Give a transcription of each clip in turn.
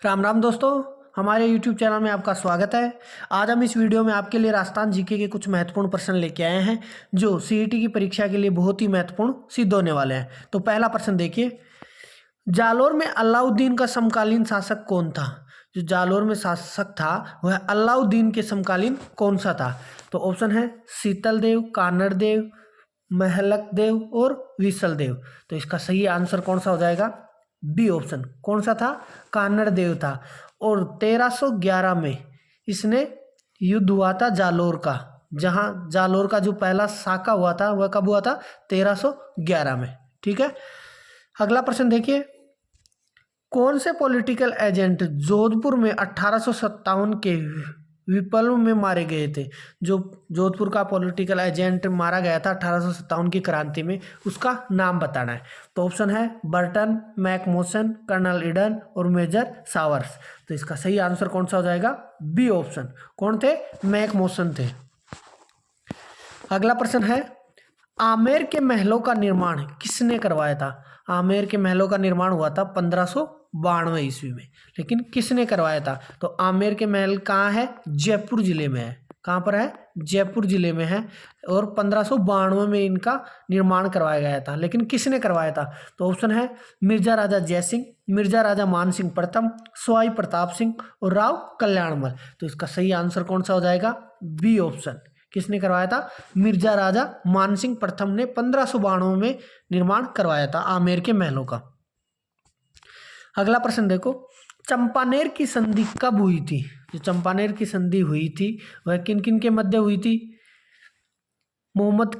राम राम दोस्तों, हमारे YouTube channel में आपका स्वागत है। आज हम इस वीडियो में आपके लिए राजस्थान जीके के कुछ महत्वपूर्ण प्रश्न लेके आए हैं जो सीईटी की परीक्षा के लिए बहुत ही महत्वपूर्ण सिद्ध होने वाले हैं। तो पहला प्रश्न देखिए, जालोर में अलाउद्दीन का समकालीन शासक कौन था? जो जालोर में शासक था वह अलाउद्दीन के समकालीन कौन सा था? तो ऑप्शन है शीतल देव, कानड़ देव, महलक देव और विसल देव। तो इसका सही आंसर कौन सा हो जाएगा? B option. कौन सा था? कानड़ देव था। और 1311 में इसने युद्ध हुआ था जालोर का, जहां जालोर का जो पहला साका हुआ था वह कब हुआ था? 1311 में। ठीक है, अगला प्रश्न देखिए, कौन से पॉलिटिकल एजेंट जोधपुर में 1857 के विप्लव में मारे गए थे? जो जोधपुर का पॉलिटिकल एजेंट मारा गया था 1857 की क्रांति में, उसका नाम बताना है। तो ऑप्शन है बर्टन, मैकमोसन, कर्नल ईडन और मेजर सावर्स। तो इसका सही आंसर कौन सा हो जाएगा? B option. कौन थे? मैकमोसन थे। अगला प्रश्न है, आमेर के महलों का निर्माण किसने करवाया था? आमेर के महलों का निर्माण हुआ था 1592 ईस्वी में, लेकिन किसने करवाया था? तो आमेर के महल कहाँ है? जयपुर जिले में है। कहाँ पर है? जयपुर जिले में है। और 1592 में इनका निर्माण करवाया गया था, लेकिन किसने करवाया था? तो ऑप्शन है मिर्जा राजा जयसिंह, मिर्जा राजा मान सिंह प्रथम, सवाई प्रताप सिंह और राव कल्याणमल। तो इसका सही आंसर कौन सा हो जाएगा? B option. किसने करवाया था? मिर्जा राजा मानसिंह प्रथम ने 1592 में निर्माण करवाया था आमेर के महलों का। अगला प्रश्न देखो, चंपानेर की संधि कब हुई थी? जो चंपानेर की संधि हुई थी वह किन किन के मध्य हुई थी? मोहम्मद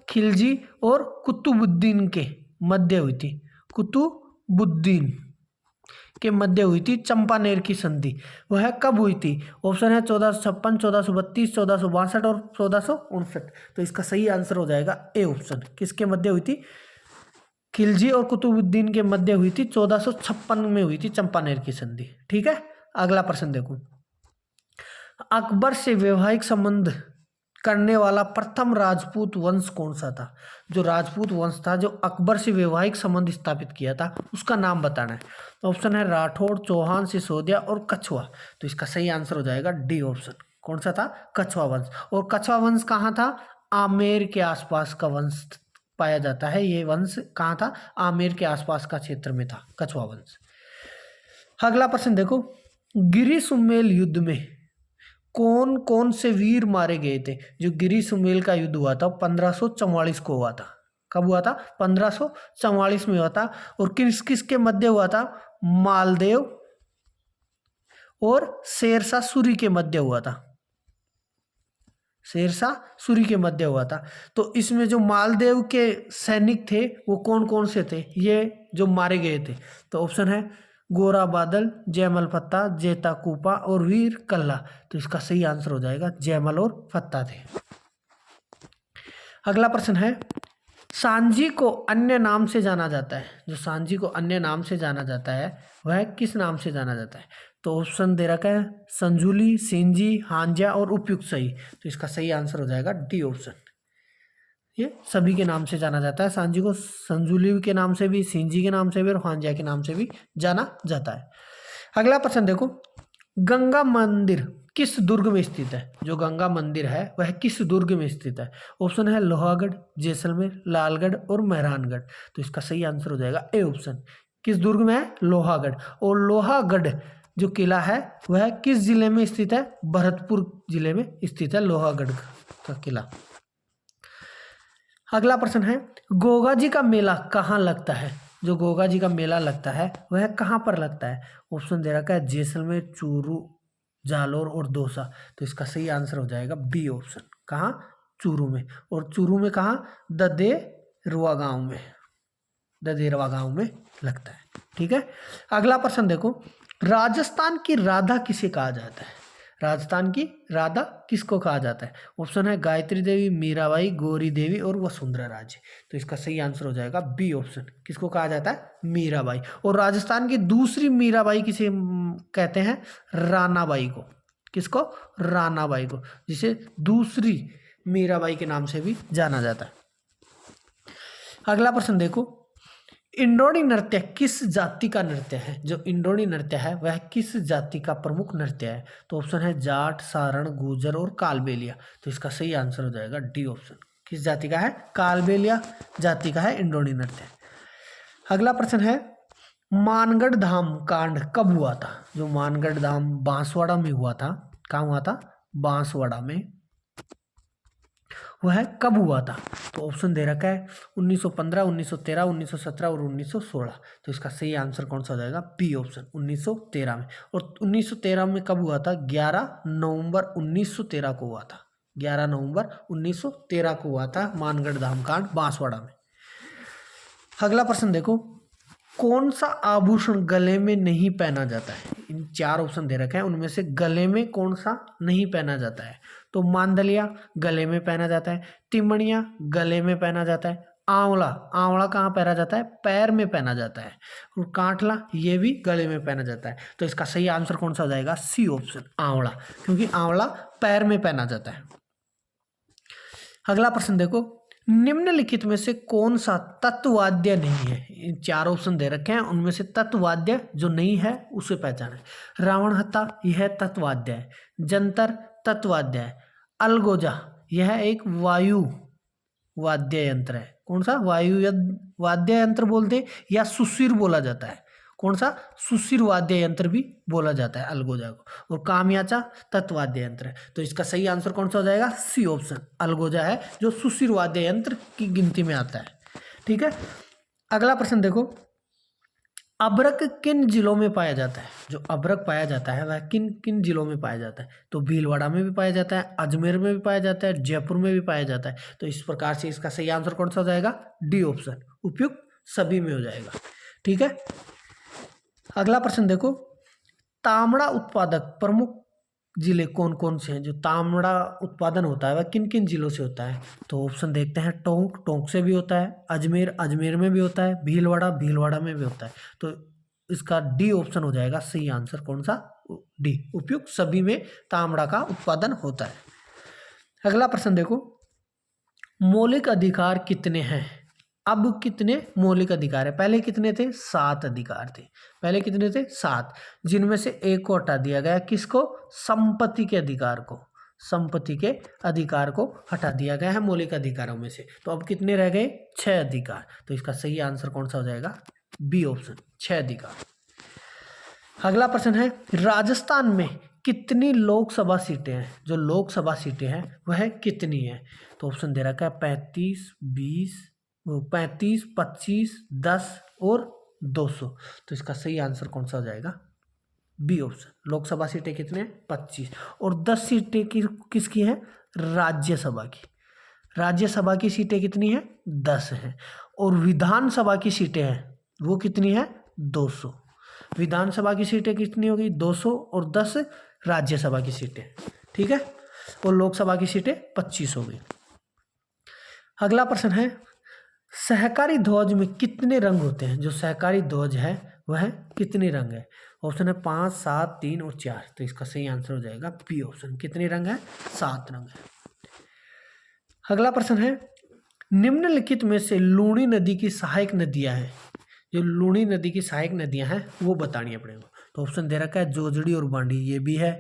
खिलजी और कुतुबुद्दीन के मध्य हुई थी। कुतुबुद्दीन के मध्य हुई थी चंपानेर की संधि। वह कब हुई थी? ऑप्शन है 1456, 1432, 1462 और 1459। तो इसका सही आंसर हो जाएगा ए ऑप्शन। किसके मध्य हुई थी? खिलजी और कुतुबुद्दीन के मध्य हुई थी। 1456 में हुई थी चंपानेर की संधि। ठीक है, अगला प्रश्न देखो, अकबर से वैवाहिक संबंध करने वाला प्रथम राजपूत वंश कौन सा था? जो राजपूत वंश था जो अकबर से वैवाहिक संबंध स्थापित किया था, उसका नाम बताना है। ऑप्शन है राठौड़, चौहान, सिसोदिया और कछुआ। तो इसका सही आंसर हो जाएगा डी ऑप्शन। कौन सा था? कछुआ वंश। और कछुआ वंश कहाँ था? आमेर के आसपास का वंश पाया जाता है। ये वंश कहाँ था? आमेर के आसपास का क्षेत्र में था कछुआ वंश। अगला प्रश्न देखो, गिरी सुमेल युद्ध में कौन कौन से वीर मारे गए थे? जो गिरी सुमेल का युद्ध हुआ था 1544 को हुआ था। कब हुआ था? 1544 में हुआ था। और किस किस के मध्य हुआ था? मालदेव और शेरशाह सूरी के मध्य हुआ था। शेरशाह सूरी के मध्य हुआ था। तो इसमें जो मालदेव के सैनिक थे वो कौन कौन से थे ये जो मारे गए थे? तो ऑप्शन है गोरा बादल, जयमल फत्ता, जेता कूपा और वीर कल्ला। तो इसका सही आंसर हो जाएगा जयमल और फत्ता थे। अगला प्रश्न है, सांची को अन्य नाम से जाना जाता है। जो सांची को अन्य नाम से जाना जाता है वह किस नाम से जाना जाता है? तो ऑप्शन दे रखा है संजुली, सिंजी, हांजा और उपयुक्त सही। तो इसका सही आंसर हो जाएगा डी ऑप्शन। ये सभी के नाम से जाना जाता है। सांची को संजुली के नाम से भी, सिंजी के नाम से भी और हांजा के नाम से भी जाना जाता है। अगला प्रश्न देखो, गंगा मंदिर किस दुर्ग में स्थित है? जो गंगा मंदिर है वह किस दुर्ग में स्थित है? ऑप्शन है लोहागढ़, जैसलमेर, लालगढ़ और मेहरानगढ़। तो इसका सही आंसर हो जाएगा ए ऑप्शन। किस दुर्ग में है? लोहागढ़। और लोहागढ़ जो किला है वह किस जिले में स्थित है? भरतपुर जिले में स्थित है लोहागढ़ का किला। अगला प्रश्न है, गोगा जी का मेला कहाँ लगता है? जो गोगा जी का मेला लगता है वह कहाँ पर लगता है? ऑप्शन दे रखा है जैसलमेर, चूरू, जालोर और दौसा। तो इसका सही आंसर हो जाएगा बी ऑप्शन। कहाँ? चूरू में। और चूरू में कहाँ? ददेरवा गांव में लगता है। ठीक है, अगला प्रश्न देखो, राजस्थान की राधा किसे कहा जाता है? राजस्थान की राधा किसको कहा जाता है? ऑप्शन है गायत्री देवी, मीराबाई, गौरी देवी और वसुंधरा राजे। तो इसका सही आंसर हो जाएगा बी ऑप्शन। किसको कहा जाता है? मीराबाई। और राजस्थान की दूसरी मीराबाई किसे कहते हैं? रानाबाई को। किसको? रानाबाई को, जिसे दूसरी मीराबाई के नाम से भी जाना जाता है। अगला प्रश्न देखो, इंडोनी नृत्य किस जाति का नृत्य है? जो इंडोनी नृत्य है वह किस जाति का प्रमुख नृत्य है? तो ऑप्शन है जाट, सारण, गुर्जर और कालबेलिया। तो इसका सही आंसर हो जाएगा डी ऑप्शन। किस जाति का है? कालबेलिया जाति का है इंडोनी नृत्य। अगला प्रश्न है मानगढ़ धाम कांड कब हुआ था? जो मानगढ़ धाम बांसवाड़ा में हुआ था, कहाँ हुआ था? बांसवाड़ा में। वह कब हुआ था? तो ऑप्शन दे रखा है 1915, 1913, 1917 और 1916। तो इसका सही आंसर कौन सा हो जाएगा? बी ऑप्शन 1913 में। और 1913 में कब हुआ था? 11 नवंबर 1913 को हुआ था। 11 नवंबर 1913 को हुआ था मानगढ़ धाम कांड बांसवाड़ा में। अगला प्रश्न देखो, कौन सा आभूषण गले में नहीं पहना जाता है? इन 4 ऑप्शन दे रखे हैं, उनमें से गले में कौन सा नहीं पहना जाता है? तो मांदलिया गले में पहना जाता है, तिमणिया गले में पहना जाता है, आंवला, आंवला कहाँ पहना जाता है? पैर में पहना जाता है, और कांटला ये भी गले में पहना जाता है। तो इसका सही आंसर कौन सा हो जाएगा? सी ऑप्शन आंवला, क्योंकि आंवला पैर में पहना जाता है। अगला प्रश्न देखो, निम्नलिखित में से कौन सा तत्वाद्य नहीं है? इन 4 ऑप्शन दे रखे हैं, उनमें से तत्वाद्य जो नहीं है उसे पहचाने। रावण हत्था यह तत्वाद्य है, जंतर तत्वाद्य है, अलगोजा यह एक वायु वाद्य यंत्र है। कौन सा? वायु वाद्य यंत्र बोलते हैं या सुशिर बोला जाता है। कौन सा? सुशिर वाद्य यंत्र भी बोला जाता है अलगोजा को। और कामयाचा तत्वाद्य यंत्र है। तो इसका सही आंसर कौन सा हो जाएगा? सी ऑप्शन अलगोजा है, जो सुशिर वाद्य यंत्र की गिनती में आता है। ठीक है, अगला प्रश्न देखो, अभ्रक किन जिलों में पाया जाता है? जो अभ्रक पाया जाता है वह किन किन जिलों में पाया जाता है? तो भीलवाड़ा में भी पाया जाता है, अजमेर में भी पाया जाता है, जयपुर में भी पाया जाता है। तो इस प्रकार से इसका सही आंसर कौन सा हो जाएगा? डी ऑप्शन उपयुक्त सभी में हो जाएगा। ठीक है, अगला प्रश्न देखो, तांबड़ा उत्पादक प्रमुख जिले कौन कौन से हैं? जो तांबड़ा उत्पादन होता है वह किन किन जिलों से होता है? तो ऑप्शन देखते हैं, टोंक, टोंक से भी होता है, अजमेर, अजमेर में भी होता है, भीलवाड़ा, भीलवाड़ा में भी होता है। तो इसका डी ऑप्शन हो जाएगा सही आंसर। कौन सा? डी उपयुक्त सभी में तांबड़ा का उत्पादन होता है। अगला प्रश्न देखो, मौलिक अधिकार कितने हैं? अब कितने मौलिक अधिकार है? पहले कितने थे? 7 अधिकार थे। पहले कितने थे? 7, जिनमें से एक को हटा दिया गया। किसको? संपत्ति के अधिकार को। संपत्ति के अधिकार को हटा दिया गया है मौलिक अधिकारों में से। तो अब कितने रह गए? 6 अधिकार। तो इसका सही आंसर कौन सा हो जाएगा? बी ऑप्शन 6 अधिकार। अगला प्रश्न है, राजस्थान में कितनी लोकसभा सीटें हैं? जो लोकसभा सीटें हैं वह कितनी है? तो ऑप्शन दे रखा है 35, 20, 35, 25, 10 और 200। तो इसका सही आंसर कौन सा हो जाएगा? B option. लोकसभा सीटें कितने हैं? 25। और 10 सीटें किसकी हैं? राज्यसभा की। राज्यसभा की सीटें कितनी हैं? 10 हैं। और विधानसभा की सीटें हैं वो कितनी है? 200। विधानसभा की सीटें कितनी होगी? 200 और 10 राज्यसभा की सीटें। ठीक है, और लोकसभा की सीटें 25 होगी। अगला प्रश्न है, सहकारी ध्वज में कितने रंग होते हैं? जो सहकारी ध्वज है वह कितने रंग है? ऑप्शन है 5, 7, 3 और 4। तो इसका सही आंसर हो जाएगा बी ऑप्शन। कितने रंग है? 7 रंग है। अगला प्रश्न है, निम्नलिखित में से लूणी नदी की सहायक नदियां हैं। जो लूणी नदी की सहायक नदियां हैं वो बतानी है अपने को। तो ऑप्शन दे रखा है जोजड़ी और बांडी, ये भी है।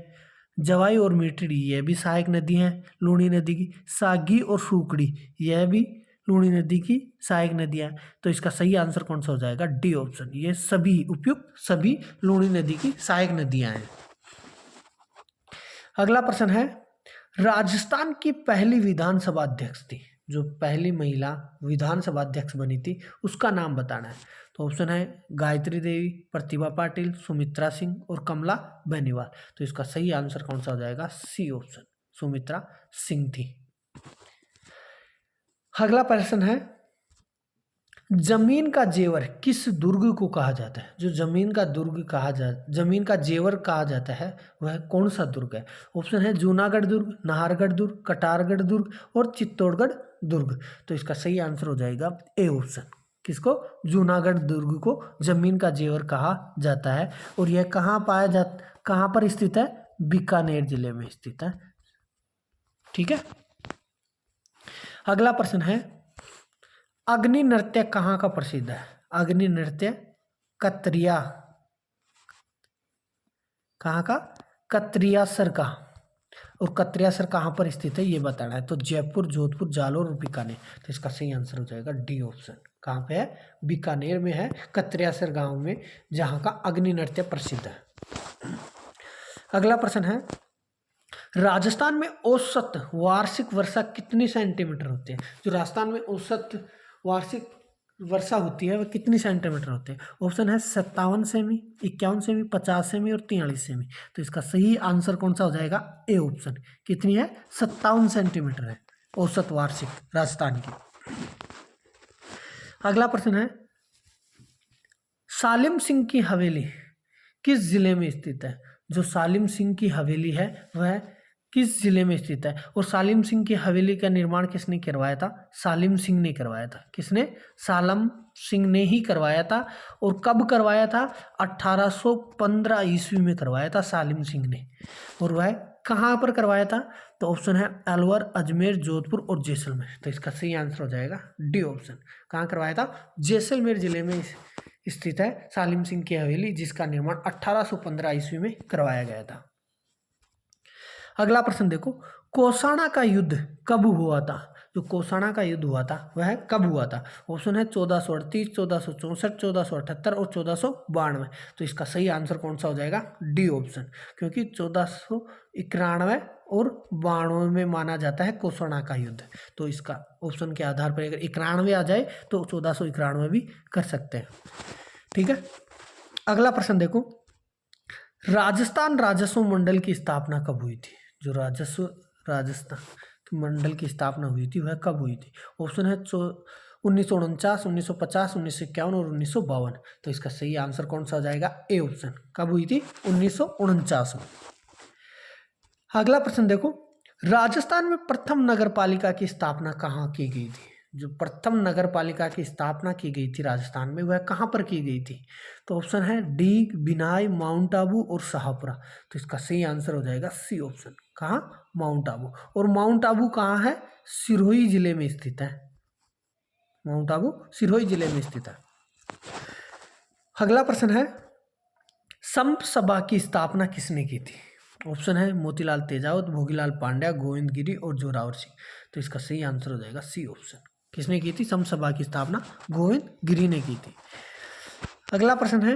जवाई और मीठड़ी ये भी सहायक नदी है लूणी नदी की। सागी और सूकड़ी यह भी लूणी नदी की सहायक नदियां। तो इसका सही आंसर कौन सा हो जाएगा? D option. ये सभी उपयुक्त सभी लूणी नदी की सहायक नदियां हैं। अगला प्रश्न है, राजस्थान की पहली विधानसभा अध्यक्ष थी, जो पहली महिला विधानसभा अध्यक्ष बनी थी उसका नाम बताना है। तो ऑप्शन है गायत्री देवी, प्रतिभा पाटिल, सुमित्रा सिंह और कमला बेनीवाल। तो इसका सही आंसर कौन सा हो जाएगा? सी ऑप्शन, सुमित्रा सिंह थी। अगला प्रश्न है, जमीन का जेवर किस दुर्ग को कहा जाता है? जो जमीन का जेवर कहा जाता है वह कौन सा दुर्ग है? ऑप्शन है जूनागढ़ दुर्ग, नाहरगढ़ दुर्ग, कटारगढ़ दुर्ग और चित्तौड़गढ़ दुर्ग। तो इसका सही आंसर हो जाएगा ए ऑप्शन। किसको? जूनागढ़ दुर्ग को जमीन का जेवर कहा जाता है। और यह कहाँ पर स्थित है? बीकानेर जिले में स्थित है। ठीक है, अगला प्रश्न है, अग्नि नृत्य कहाँ का प्रसिद्ध है? अग्नि नृत्य कत्रिया, कहाँ का? कत्रियासर का। और कत्रियासर कहाँ पर स्थित है ये बताना है। तो जयपुर, जोधपुर, जालोर और बीकानेर। तो इसका सही आंसर हो जाएगा डी ऑप्शन। कहाँ पे है? बीकानेर में है, कत्रियासर गांव में, जहाँ का अग्नि नृत्य प्रसिद्ध है। अगला प्रश्न है, राजस्थान में औसत वार्षिक वर्षा कितनी सेंटीमीटर होती है? जो राजस्थान में औसत वार्षिक वर्षा होती है वह कितनी सेंटीमीटर होती है? ऑप्शन है 57 सेमी, 51 सेमी, 50 सेमी और 43 सेमी। तो इसका सही आंसर कौन सा हो जाएगा? A option. कितनी है? 57 सेंटीमीटर है औसत वार्षिक राजस्थान की। अगला प्रश्न है, सालिम सिंह की हवेली किस जिले में स्थित है? जो सालिम सिंह की हवेली है वह किस जिले में स्थित है? और सालिम सिंह की हवेली का निर्माण किसने करवाया था? सालिम सिंह ने करवाया था। किसने? सालिम सिंह ने ही करवाया था। और कब करवाया था? 1815 ईस्वी में करवाया था सालिम सिंह ने। और वह कहाँ पर करवाया था? तो ऑप्शन है अलवर, अजमेर, जोधपुर और जैसलमेर। तो इसका सही आंसर हो जाएगा डी ऑप्शन। कहाँ करवाया था? जैसलमेर जिले में स्थित है सालिम सिंह की हवेली, जिसका निर्माण 1815 ईस्वी में करवाया गया था। अगला प्रश्न देखो, कोसाना का युद्ध कब हुआ था? जो कोसाना का युद्ध हुआ था वह कब हुआ था? ऑप्शन है 1438, 1464, 1478 और 1492। तो इसका सही आंसर कौन सा हो जाएगा? D option. क्योंकि 1491 और 92 में माना जाता है कोसाना का युद्ध। तो इसका ऑप्शन के आधार पर अगर 91 आ जाए तो 1491 भी कर सकते हैं। ठीक है। अगला प्रश्न देखो, राजस्थान राजस्व मंडल की स्थापना कब हुई थी? जो राजस्थान मंडल की स्थापना हुई थी वह कब हुई थी? ऑप्शन है 1949, 1950, 1951 और 1952। तो इसका सही आंसर कौन सा हो जाएगा? A option. कब हुई थी? 1949 में। अगला प्रश्न देखो, राजस्थान में प्रथम नगर पालिका की स्थापना कहाँ की गई थी? जो प्रथम नगर पालिका की स्थापना की गई थी राजस्थान में वह कहाँ पर की गई थी? तो ऑप्शन है डी, बिनाई, माउंट आबू और शाहपुरा। तो इसका सही आंसर हो जाएगा सी ऑप्शन। कहाँ? माउंट आबू। और माउंट आबू कहाँ है? सिरोही जिले में स्थित है। माउंट आबू सिरोही जिले में स्थित है। अगला प्रश्न है, संप सभा की स्थापना किसने की थी? ऑप्शन है मोतीलाल तेजावत, भोगीलाल पांड्या, गोविंद गिरी और जोरावर सिंह। तो इसका सही आंसर हो जाएगा सी ऑप्शन। किसने की थी संप सभा की स्थापना? गोविंद गिरी ने की थी। अगला प्रश्न है,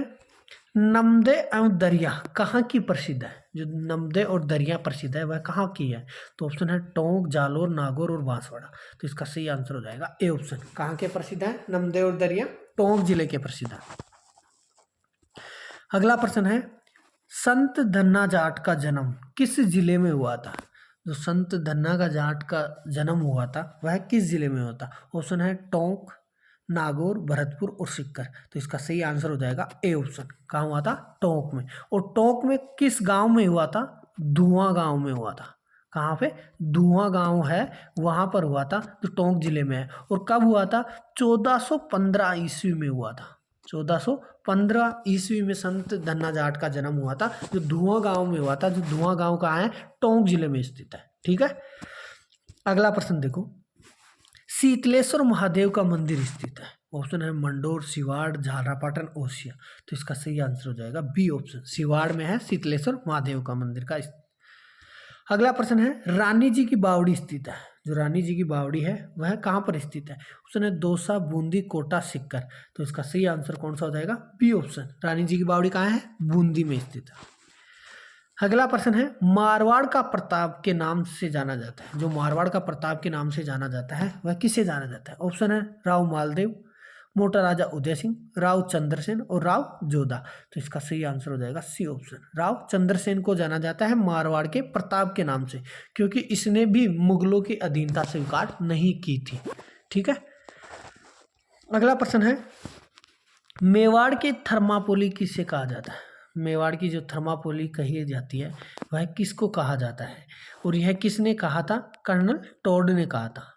नमदे एवं दरिया कहाँ की प्रसिद्ध है? जो नमदे और दरिया प्रसिद्ध है वह कहाँ की है? तो ऑप्शन है टोंक, जालोर, नागौर और बांसवाड़ा। तो इसका सही आंसर हो जाएगा ए ऑप्शन। कहाँ के प्रसिद्ध है नमदे और दरिया? टोंक जिले के प्रसिद्ध है। अगला प्रश्न है, संत धन्ना जाट का जन्म किस जिले में हुआ था? जो संत धन्ना का जाट का जन्म हुआ था वह किस जिले में हुआ था? ऑप्शन है टोंक, नागौर, भरतपुर और सीकर। तो इसका सही आंसर हो जाएगा ए ऑप्शन। कहाँ हुआ था? टोंक में। और टोंक में किस गांव में हुआ था? धुआं गांव में हुआ था। कहाँ पे? धुआं गांव है वहां पर हुआ था, जो टोंक जिले में है। और कब हुआ था? 1415 ईस्वी में हुआ था। 1415 ईस्वी में संत धन्ना जाट का जन्म हुआ था, जो धुआं गांव में हुआ था। जो धुआं गांव कहाँ है? टोंक जिले में स्थित है। ठीक है। अगला प्रश्न देखो, शीतलेश्वर महादेव का मंदिर स्थित है। ऑप्शन है मंडोर, सिवाड़, झालरापाटन, ओसिया। तो इसका सही आंसर हो जाएगा बी ऑप्शन। सिवाड़ में है शीतलेश्वर महादेव का मंदिर का। अगला प्रश्न है, रानी जी की बावड़ी स्थित है। जो रानी जी की बावड़ी है वह कहाँ पर स्थित है? ऑप्शन है दौसा, बूंदी, कोटा, सीकर। तो इसका सही आंसर कौन सा हो जाएगा? B option. रानी जी की बावड़ी कहाँ है? बूंदी में स्थित है। अगला प्रश्न है, मारवाड़ का प्रताप के नाम से जाना जाता है। जो मारवाड़ का प्रताप के नाम से जाना जाता है वह किससे जाना जाता है? ऑप्शन है राव मालदेव, मोटा राजा उदय सिंह, राव चंद्रसेन और राव जोधा। तो इसका सही आंसर हो जाएगा सी ऑप्शन। राव चंद्रसेन को जाना जाता है मारवाड़ के प्रताप के नाम से, क्योंकि इसने भी मुगलों की अधीनता स्वीकार नहीं की थी। ठीक है। अगला प्रश्न है, मेवाड़ की थर्मापोली किसे कहा जाता है? मेवाड़ की जो थर्मापोली कही जाती है वह किसको कहा जाता है? और यह किसने कहा था? कर्नल टोड ने कहा था।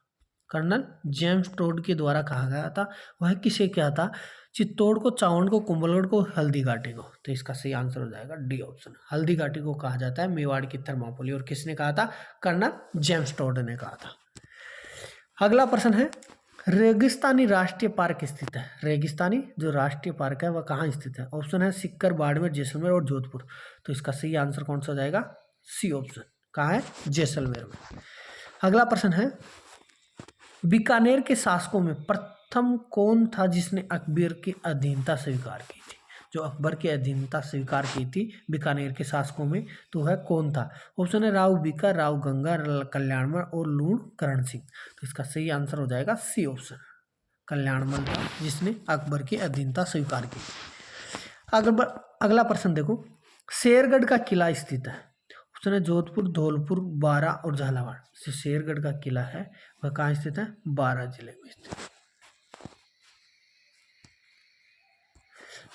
कर्नल जेम्स टोड के द्वारा कहा गया था। वह किसे क्या था? चित्तौड़ को, चावंड को, कुंभलगढ़ को, हल्दी घाटी को। तो इसका सही आंसर हो जाएगा डी ऑप्शन। हल्दी घाटी को कहा जाता है मेवाड़ की थर्मापोली। और किसने कहा था? कर्नल जेम्स टोड ने कहा था। अगला प्रश्न है, रेगिस्तानी राष्ट्रीय पार्क स्थित है। रेगिस्तानी जो राष्ट्रीय पार्क है वह कहाँ स्थित है? ऑप्शन है सीकर, बाड़मेर, जैसलमेर और जोधपुर। तो इसका सही आंसर कौन सा हो जाएगा? C option. कहाँ है? जैसलमेर में। अगला प्रश्न है, बीकानेर के शासकों में प्रथम कौन था जिसने अकबर की अधीनता स्वीकार की थी? जो अकबर की अधीनता स्वीकार की थी बीकानेर के शासकों में, तो वह कौन था? ऑप्शन है राव बीका, राव गंगा, कल्याणमल और लूण करण सिंह। तो इसका सही आंसर हो जाएगा सी ऑप्शन, कल्याणमल था जिसने अकबर की अधीनता स्वीकार की। अगला प्रश्न देखो, शेरगढ़ का किला स्थित है। ऑप्शन है जोधपुर, धौलपुर, बारा और झालावाड़। जो शेरगढ़ का किला है वह कहाँ स्थित है? बारा जिले में स्थित है।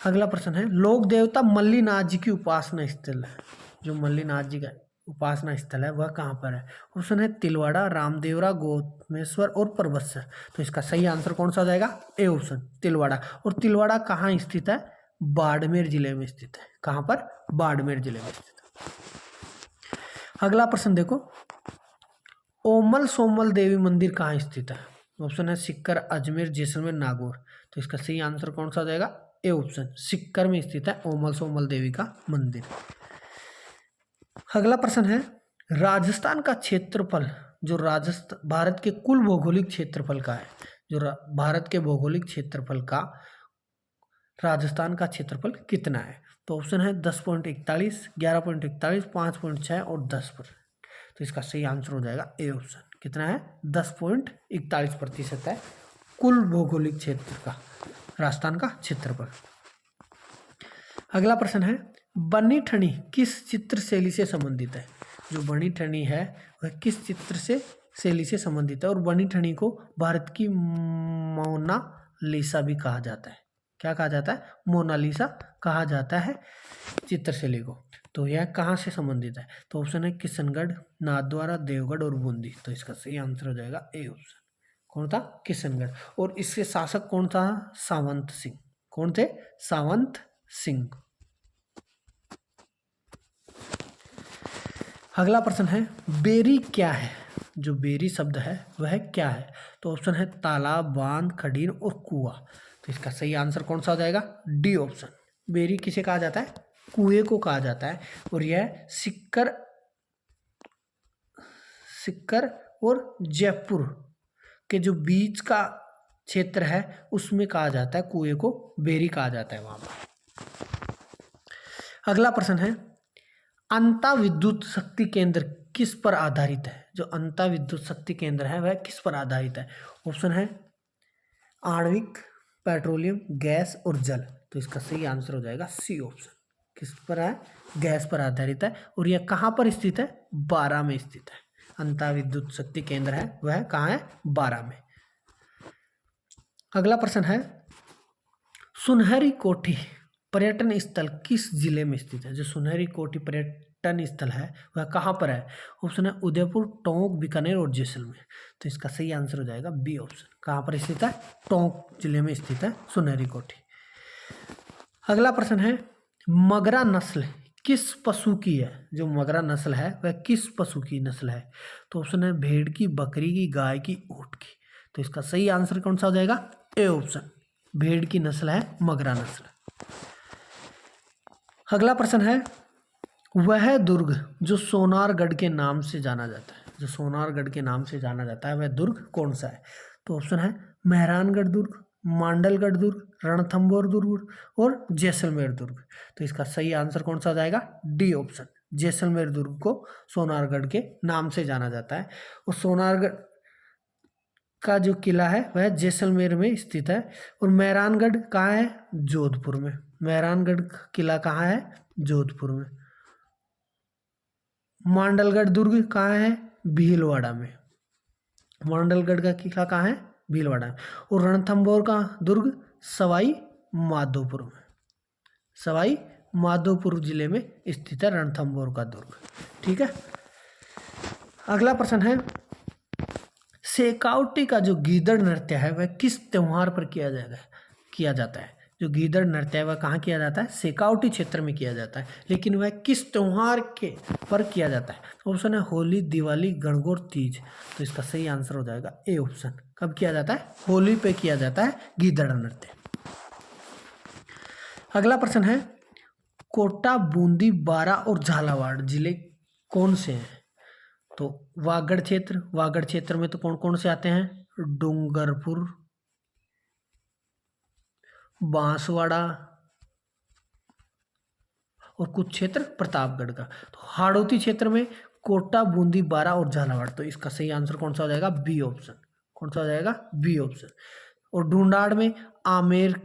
अगला प्रश्न है, लोक देवता मल्लीनाथ जी की उपासना स्थल है। जो मल्लीनाथ जी का उपासना स्थल है वह कहाँ पर है? ऑप्शन है तिलवाड़ा, रामदेवरा, गोतमेश्वर और परबत्सर। तो इसका सही आंसर कौन सा हो जाएगा? A option, Tilwara. और तिलवाड़ा कहाँ स्थित है? बाड़मेर जिले में स्थित है। कहाँ पर? बाड़मेर जिले में स्थित है। अगला प्रश्न देखो, ओमल सोमल देवी मंदिर कहाँ स्थित है? ऑप्शन है सिक्कर, अजमेर, जैसलमेर, नागौर। तो इसका सही आंसर कौन सा हो जाएगा? ए ऑप्शन, सिक्कर में स्थित है ओमल सोमल देवी का मंदिर। अगला प्रश्न है, राजस्थान का क्षेत्रफल जो भारत के कुल भौगोलिक क्षेत्रफल का है, जो भारत के भौगोलिक क्षेत्रफल का राजस्थान का क्षेत्रफल कितना है? तो ऑप्शन है 10.41, 11.41, 5.6 और 10 पर। तो इसका सही आंसर हो जाएगा ए ऑप्शन। कितना है? 10.41% है कुल भौगोलिक क्षेत्र का राजस्थान का क्षेत्रफल। अगला प्रश्न है, बनी ठनी किस चित्र शैली से संबंधित है? जो बनी ठनी है वह किस चित्र से शैली से संबंधित है? और बनी ठनी को भारत की मोनालिसा भी कहा जाता है। क्या कहा जाता है? मोनालिसा कहा जाता है चित्र शैली को। तो यह कहाँ से संबंधित है? तो ऑप्शन है किशनगढ़, नाथद्वारा, देवगढ़ और बूंदी। तो इसका सही आंसर हो जाएगा ए ऑप्शन। कौन था? किशनगढ़। और इसके शासक कौन था? सावंत सिंह। कौन थे? सावंत सिंह। अगला प्रश्न है, बेरी क्या है? जो बेरी शब्द है वह क्या है? तो ऑप्शन है तालाब, बांध, खडीर और कुआं। तो इसका सही आंसर कौन सा हो जाएगा? D option. बेरी किसे कहा जाता है? कुएं को कहा जाता है। और यह सिक्कर और जयपुर के जो बीच का क्षेत्र है उसमें कहा जाता है, कुएं को बेरी कहा जाता है वहां पर। अगला प्रश्न है, अंता विद्युत शक्ति केंद्र किस पर आधारित है? जो अंता विद्युत शक्ति केंद्र है वह किस पर आधारित है? ऑप्शन है आणविक, पेट्रोलियम, गैस और जल। तो इसका सही आंसर हो जाएगा सी ऑप्शन। किस पर है? गैस पर आधारित है। और यह कहाँ पर स्थित है? बारा में स्थित है। अंता विद्युत शक्ति केंद्र है वह कहाँ है? बारा में। अगला प्रश्न है, सुनहरी कोठी पर्यटन स्थल किस जिले में स्थित है? जो सुनहरी कोठी पर्यटन स्थल है वह कहाँ पर है? ऑप्शन है उदयपुर, टोंक, बीकानेर और जैसलमेर। तो इसका सही आंसर हो जाएगा बी ऑप्शन। कहाँ पर स्थित है? टोंक जिले में स्थित है सुनहरी कोठी। अगला प्रश्न है, मगरा नस्ल किस पशु की है? जो मगरा नस्ल है वह किस पशु की नस्ल है? तो ऑप्शन है भेड़ की, बकरी की, गाय की, ऊंट की। तो इसका सही आंसर कौन सा हो जाएगा? ए ऑप्शन, भेड़ की नस्ल है मगरा नस्ल। अगला प्रश्न है, वह दुर्ग जो सोनारगढ़ के नाम से जाना जाता है, जो सोनारगढ़ के नाम से जाना जाता है वह दुर्ग कौन सा है? तो ऑप्शन है मेहरानगढ़ दुर्ग, मांडलगढ़ दुर्ग, रणथंभौर दुर्ग और जैसलमेर दुर्ग। तो इसका सही आंसर कौन सा हो जाएगा? डी ऑप्शन, जैसलमेर दुर्ग को सोनारगढ़ के नाम से जाना जाता है। और सोनारगढ़ का जो किला है वह जैसलमेर में स्थित है। और मेहरानगढ़ कहाँ है? जोधपुर में। मेहरानगढ़ किला कहाँ है? जोधपुर में। मांडलगढ़ दुर्ग कहाँ है? भीलवाड़ा में। मांडलगढ़ का किला कहाँ है? भीलवाड़ा में। और रणथंभौर का दुर्ग सवाई माधोपुर में। सवाई माधोपुर जिले में स्थित है रणथंभौर का दुर्ग। ठीक है। अगला प्रश्न है, शेखावटी का जो गीदड़ नृत्य है वह किस त्योहार पर किया जाता है? जो गीदड़ नृत्य है वह कहाँ किया जाता है? शेखावटी क्षेत्र में किया जाता है। लेकिन वह किस त्योहार के पर किया जाता है? ऑप्शन है होली, दिवाली, गणगौर, तीज। तो इसका सही आंसर हो जाएगा ए ऑप्शन। कब किया जाता है? होली पे किया जाता है गीदड़ नृत्य। अगला प्रश्न है कोटा, बूंदी, बारा और झालावाड़ जिले कौन से हैं? तो वागड़ क्षेत्र में तो कौन कौन से आते हैं? डूंगरपुर, बांसवाड़ा और कुछ क्षेत्र प्रतापगढ़ का। तो हाड़ौती क्षेत्र में कोटा, बूंदी, बारा और झालावाड़। तो इसका सही आंसर कौन सा हो जाएगा? B option. कौन सा हो जाएगा? B option. और ढूंढाड़ में आमेर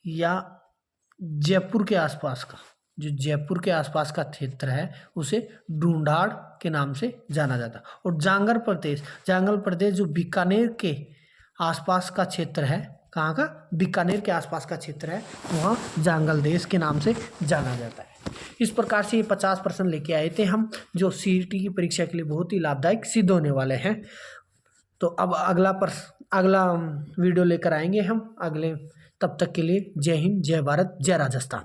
या जयपुर के आसपास का, जो जयपुर के आसपास का क्षेत्र है उसे ढूंढाड़ के नाम से जाना जाता है। और जांगल प्रदेश जो बीकानेर के आसपास का क्षेत्र है, कहाँ का? बीकानेर के आसपास का क्षेत्र है, वहाँ जांगल देश के नाम से जाना जाता है। इस प्रकार से ये 50 प्रश्न लेके आए थे हम, जो सीईटी की परीक्षा के लिए बहुत ही लाभदायक सिद्ध होने वाले हैं। तो अब अगला वीडियो लेकर आएंगे हम अगले। तब तक के लिए जय हिंद, जय भारत, जय राजस्थान।